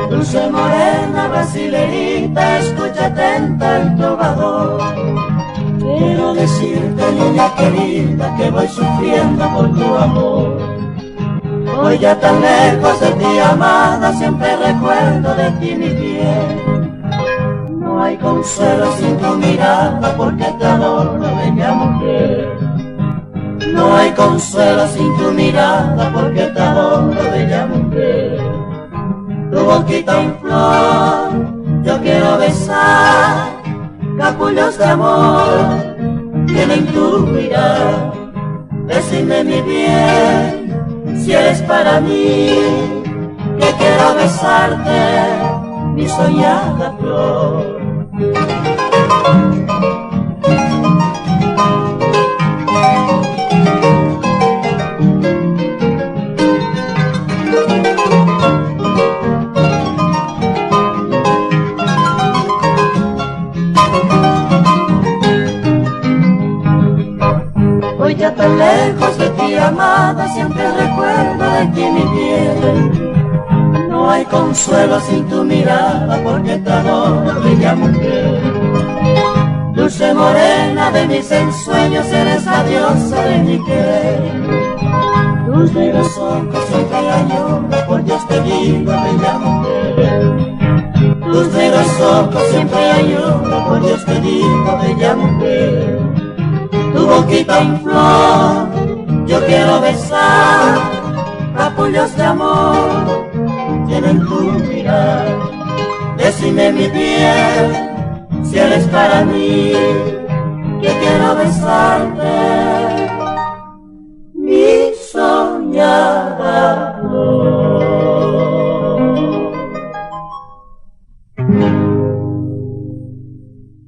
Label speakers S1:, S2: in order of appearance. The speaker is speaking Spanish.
S1: Dulce morena brasileñita, escucha atenta el trovador. Quiero decirte, niña querida, que voy sufriendo por tu amor. Hoy ya tan lejos de ti, amada, siempre recuerdo de ti mi piel. No hay consuelo sin tu mirada, porque te adoro, bella mujer. No hay consuelo sin tu mirada, porque te adoro, bella mujer. Tu boquita en flor, yo quiero besar, capullos de amor tienen tu mirar. Decime mi bien, si eres para mí, que quiero besarte, mi soñada flor. Hoy ya tan lejos de ti, amada, siempre recuerdo de ti mi piel. No hay consuelo sin tu mirada, porque te adoro, bella mujer. Dulce morena de mis ensueños, eres la diosa de mi querer. Tus negros ojos siempre añoro, por Dios te digo, bella mujer. Tus negros ojos siempre añoro, por Dios te digo, bella mujer. Tu boquita en flor, yo quiero besar, capullos de amor tienen tu mirar. Decime mi bien, si eres para mí, que quiero besarte.